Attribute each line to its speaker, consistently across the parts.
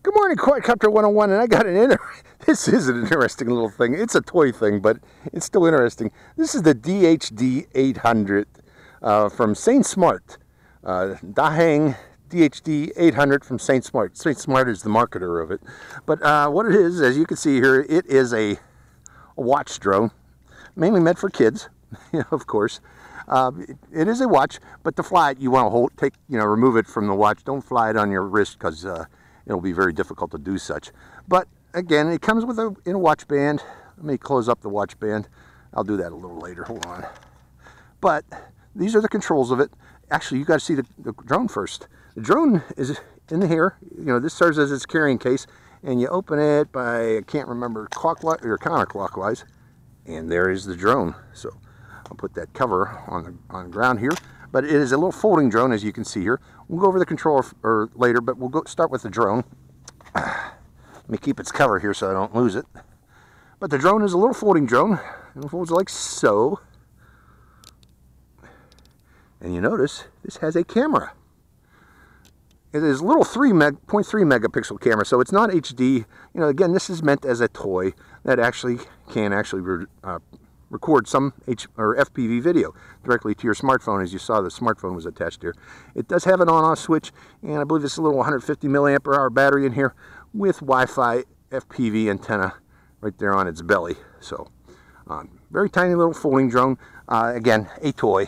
Speaker 1: Good morning, Quadcopter 101, and I got this is an interesting little thing. It's a toy thing, but it's still interesting. This is the DH-800 from Saint Smart. Dahang DH-800 from Saint Smart. Saint Smart is the marketer of it. But what it is, as you can see here, it is a watch drone, mainly meant for kids, of course. It is a watch, but to fly it, you want to remove it from the watch. Don't fly it on your wrist because it'll be very difficult to do such. But again, it comes with in a watch band. Let me close up the watch band. I'll do that a little later. Hold on. But these are the controls of it. Actually, you got to see the drone first. The drone is in here. This serves as its carrying case, and you open it by, I can't remember, clockwise or counterclockwise, and there is the drone. So I'll put that cover on the ground here. But it is a little folding drone, as you can see here. We'll go over the controller later, but we'll start with the drone. Let me keep its cover here so I don't lose it. But the drone is a little folding drone. It folds like so. And you notice this has a camera. It is a little 0.3 megapixel camera, so it's not HD. Again, this is meant as a toy that can record some FPV video directly to your smartphone. As you saw, the smartphone was attached here. It does have an on-off switch, and I believe it's a little 150 milliampere hour battery in here with Wi-Fi FPV antenna right there on its belly. So, very tiny little folding drone. Again, a toy.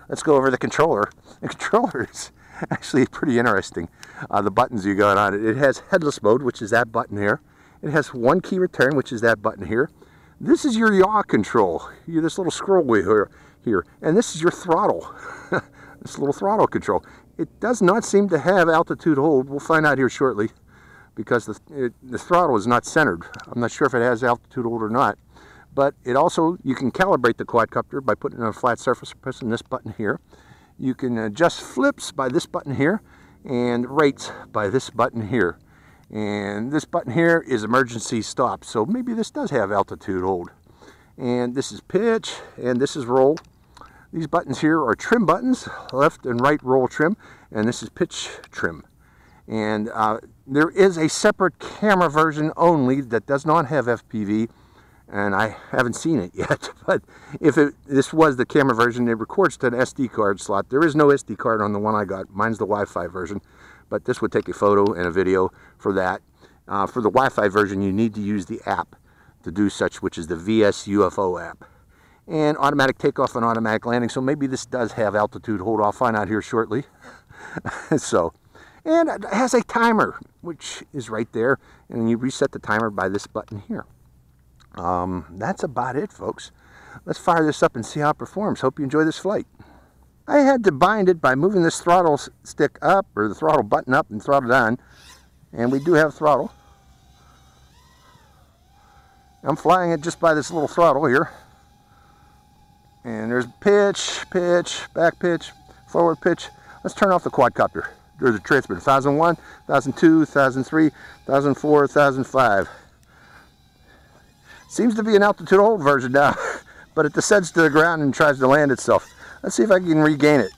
Speaker 1: Let's go over the controller. The controller is actually pretty interesting. The buttons you got on it. It has Headless Mode, which is that button here. It has one key return, which is that button here. This is your yaw control. This little scroll wheel here. And this is your throttle. This little throttle control. It does not seem to have altitude hold. We'll find out here shortly, because the throttle is not centered. I'm not sure if it has altitude hold or not. But it also, you can calibrate the quadcopter by putting it on a flat surface, pressing this button here. You can adjust flips by this button here, and rates by this button here. And this button here is emergency stop, so maybe this does have altitude hold. And this is pitch, and this is roll. These buttons here are trim buttons, left and right roll trim, and this is pitch trim. And there is a separate camera version only that does not have FPV, and I haven't seen it yet. But if this was the camera version, it records to an SD card slot. There is no SD card on the one I got. Mine's the Wi-Fi version. But this would take a photo and a video for that. For the Wi-Fi version, you need to use the app to do such, which is the VS UFO app. And automatic takeoff and automatic landing. So maybe this does have altitude hold. I'll find out here shortly. And it has a timer, which is right there. And you reset the timer by this button here. That's about it, folks. Let's fire this up and see how it performs. Hope you enjoy this flight. I had to bind it by moving this throttle stick up, or the throttle button up, and throttle down. And we do have throttle. I'm flying it just by this little throttle here. And there's pitch, back pitch, forward pitch. Let's turn off the quadcopter. There's a transmitter. 1001, 1002, 1003, 1004, 1005. Seems to be an altitude hold version now, but it descends to the ground and tries to land itself. Let's see if I can regain it.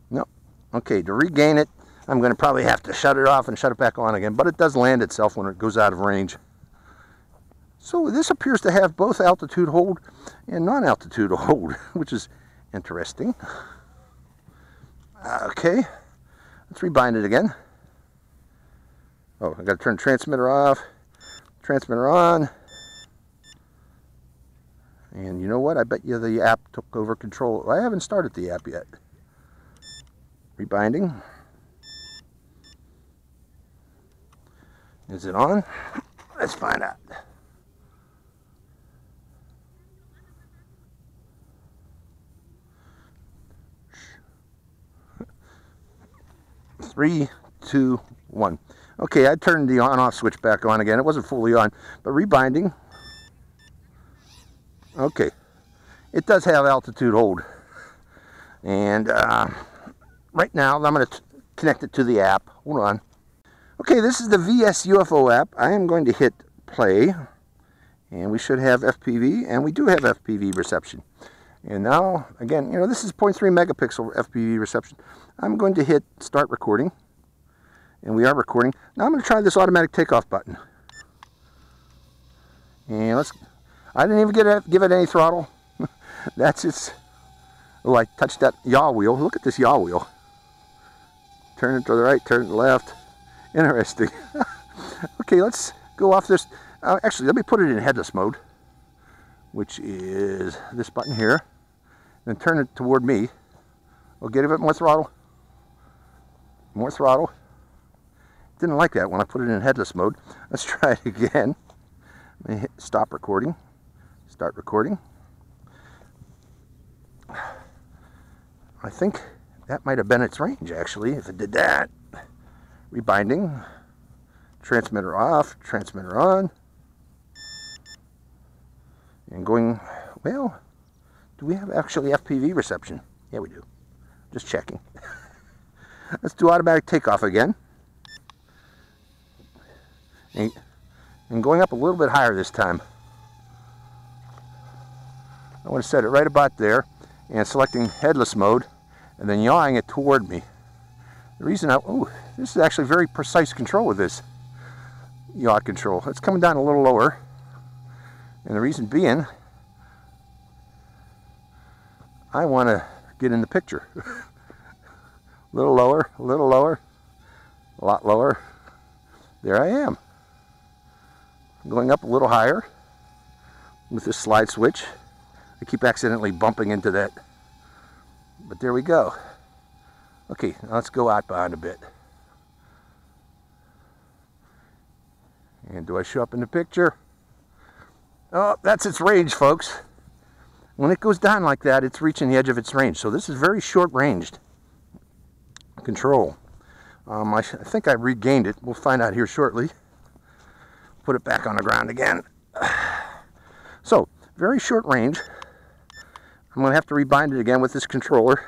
Speaker 1: Nope. Okay, to regain it, I'm going to probably have to shut it off and shut it back on again, but it does land itself when it goes out of range. So this appears to have both altitude hold and non-altitude hold, which is interesting. Okay, let's rebind it again. Oh, I got to turn the transmitter off, transmitter on. And you know what? I bet you the app took over control. I haven't started the app yet. Rebinding. Is it on? Let's find out. Three, two, one. Okay, I turned the on-off switch back on again. It wasn't fully on, but rebinding. Okay, it does have altitude hold. And right now, I'm going to connect it to the app. Hold on. Okay, this is the VS UFO app. I am going to hit play, and we should have FPV, and we do have FPV reception. And now, again, you know, this is 0.3 megapixel FPV reception. I'm going to hit start recording. And we are recording. Now I'm going to try this automatic takeoff button. And I didn't even give it any throttle. That's its, oh, I touched that yaw wheel. Look at this yaw wheel. Turn it to the right, turn it to the left. Interesting. Okay, let's go off this. Actually, let me put it in headless mode, which is this button here. Then turn it toward me. We'll get a bit more throttle. More throttle. Didn't like that when I put it in headless mode. Let's try it again. Let me hit stop recording. Start recording. I think that might have been its range, actually, if it did that. Rebinding. Transmitter off. Transmitter on. And going, well, do we have actually FPV reception? Yeah, we do. Just checking. Let's do automatic takeoff again. And going up a little bit higher this time. I want to set it right about there and selecting headless mode and then yawing it toward me. The reason this is actually very precise control with this yaw control. It's coming down a little lower. And the reason being, I want to get in the picture. A little lower, a little lower, a lot lower. There I am. Going up a little higher with this slide switch. I keep accidentally bumping into that. But there we go. Okay, now let's go out behind a bit. And do I show up in the picture? Oh, that's its range, folks. When it goes down like that, it's reaching the edge of its range. So this is very short-ranged control. I think I regained it. We'll find out here shortly. Put it back on the ground again. So, very short range. I'm going to have to rebind it again with this controller.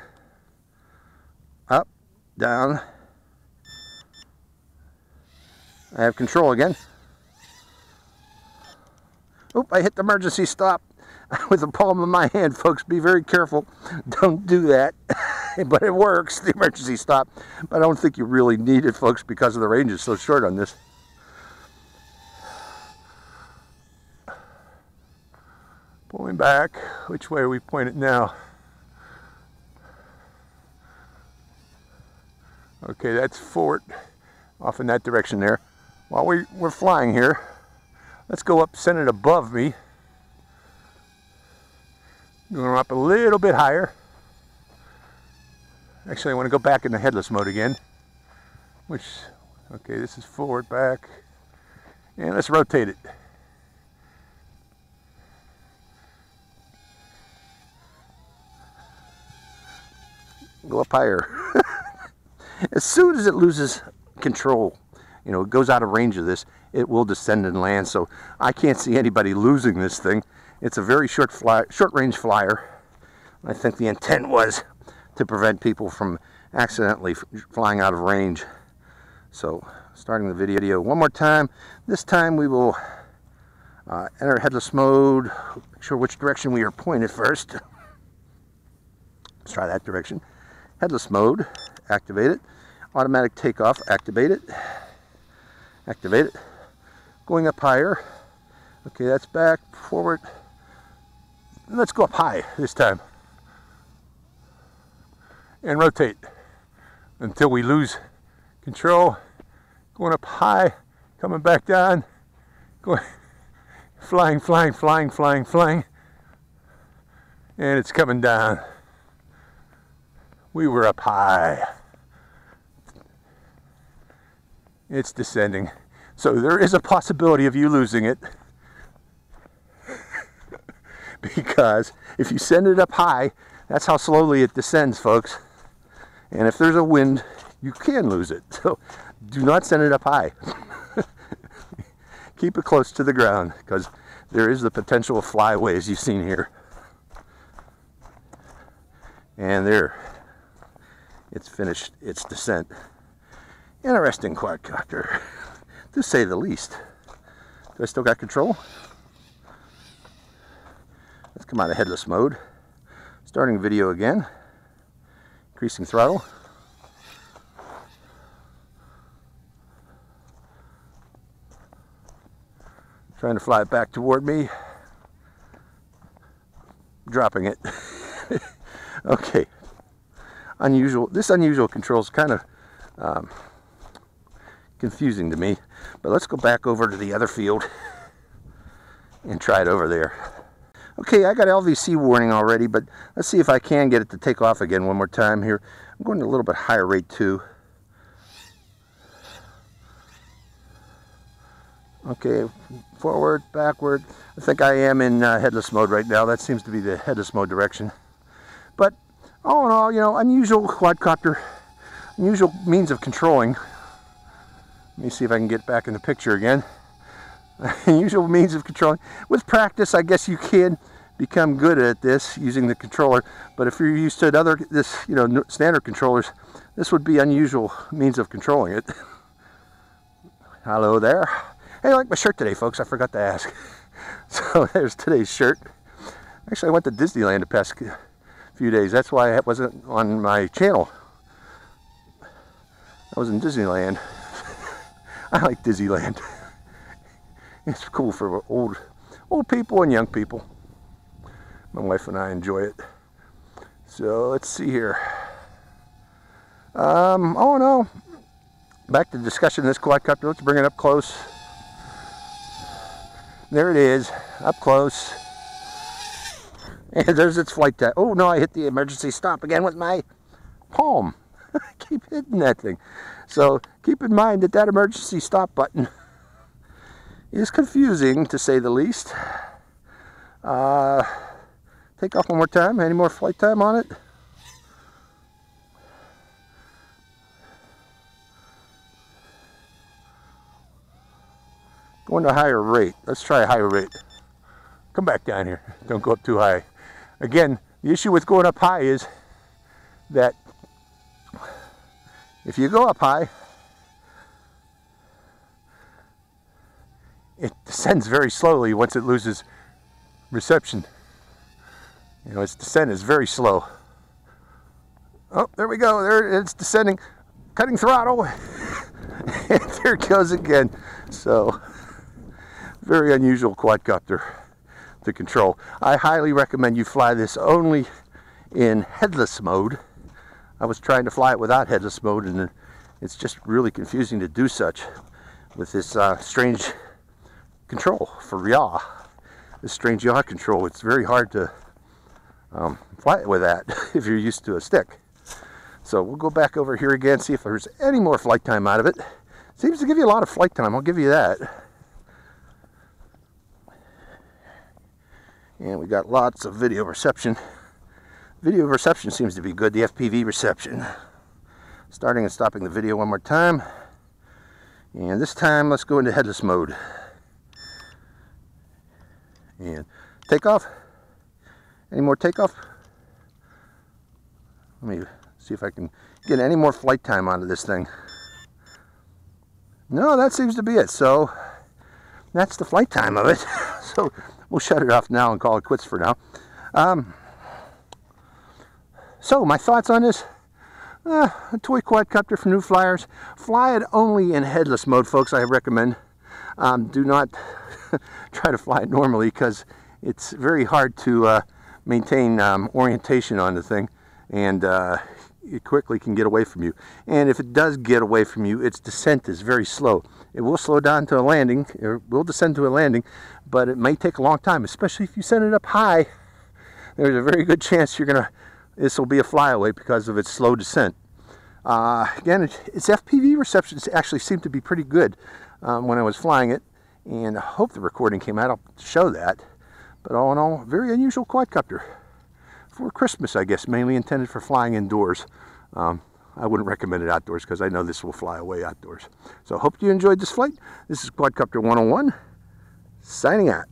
Speaker 1: Up, down. I have control again. Oop, I hit the emergency stop with the palm of my hand, folks. Be very careful. Don't do that. But it works, the emergency stop. But I don't think you really need it, folks, because of the range is so short on this. Pulling back. Which way are we pointed now? Okay, that's forward, off in that direction there. While we're flying here, let's go up, send it above me. Going up a little bit higher. Actually, I want to go back into headless mode again. Okay, this is forward, back. And let's rotate it. Go up higher. As soon as it loses control, you know, it goes out of range of this, it will descend and land. So I can't see anybody losing this thing. It's a very short range flyer. I think the intent was to prevent people from accidentally flying out of range. So starting the video one more time. This time we will enter headless mode. Make sure which direction we are pointed first. Let's try that direction. Headless mode, activate it. Automatic takeoff, activate it. Activate it. Going up higher. Okay, that's back, forward. Let's go up high this time. And rotate until we lose control. Going up high, coming back down. Going, flying, flying, flying, flying, flying. And it's coming down. We were up high. It's descending. So there is a possibility of you losing it. Because if you send it up high, that's how slowly it descends, folks. And if there's a wind, you can lose it. So do not send it up high. Keep it close to the ground, because there is the potential of flyaways you've seen here. And there. It's finished its descent. Interesting quadcopter, to say the least. Do I still got control? Let's come out of headless mode. Starting video again. Increasing throttle. Trying to fly it back toward me. Dropping it. Okay. Unusual. This unusual control is kind of confusing to me. But let's go back over to the other field and try it over there. Okay, I got LVC warning already, but let's see if I can get it to take off again one more time here. I'm going to a little bit higher rate too. Okay, forward, backward. I think I am in headless mode right now. That seems to be the headless mode direction. But all in all, you know, unusual quadcopter, unusual means of controlling. Let me see if I can get back in the picture again. Unusual means of controlling. With practice, I guess you can become good at this using the controller. But if you're used to standard controllers, this would be unusual means of controlling it. Hello there. Hey, I like my shirt today, folks. I forgot to ask. So there's today's shirt. Actually, I went to Disneyland the past few days. That's why it wasn't on my channel. I was in Disneyland. I like Disneyland. It's cool for old people and young people. My wife and I enjoy it. So let's see here. Oh no. Back to the discussion of this quadcopter. Let's bring it up close. There it is, up close. And there's its flight time. Oh no, I hit the emergency stop again with my palm. I keep hitting that thing. So keep in mind that that emergency stop button is confusing, to say the least. Take off one more time. Any more flight time on it? Going to a higher rate. Let's try a higher rate. Come back down here. Don't go up too high. Again, the issue with going up high is that if you go up high, it descends very slowly once it loses reception. You know, its descent is very slow. Oh, there we go. There it's descending. Cutting throttle. And there it goes again. So, very unusual quadcopter to control. I highly recommend you fly this only in headless mode. I was trying to fly it without headless mode, and it's just really confusing to do such with this strange control for yaw. This strange yaw control. It's very hard to fly it with that if you're used to a stick. So we'll go back over here again, see if there's any more flight time out of it. Seems to give you a lot of flight time, I'll give you that. And we got lots of video reception. Video reception seems to be good, the FPV reception. Starting and stopping the video one more time. And this time, let's go into headless mode. And takeoff. Any more takeoff? Let me see if I can get any more flight time out of this thing. No, that seems to be it. So that's the flight time of it. So we'll shut it off now and call it quits for now. So my thoughts on this. A toy quadcopter for new flyers. Fly it only in headless mode, folks, I recommend. Do not try to fly it normally, because it's very hard to maintain orientation on the thing, and it quickly can get away from you. And if it does get away from you, its descent is very slow. It will slow down to a landing, it will descend to a landing, but it may take a long time, especially if you send it up high. There's a very good chance this will be a flyaway because of its slow descent. Again, its FPV receptions actually seemed to be pretty good when I was flying it, and I hope the recording came out to show that. But all in all, very unusual quadcopter. For Christmas, I guess, mainly intended for flying indoors. I wouldn't recommend it outdoors because I know this will fly away outdoors. So I hope you enjoyed this flight. This is Quadcopter 101, signing out.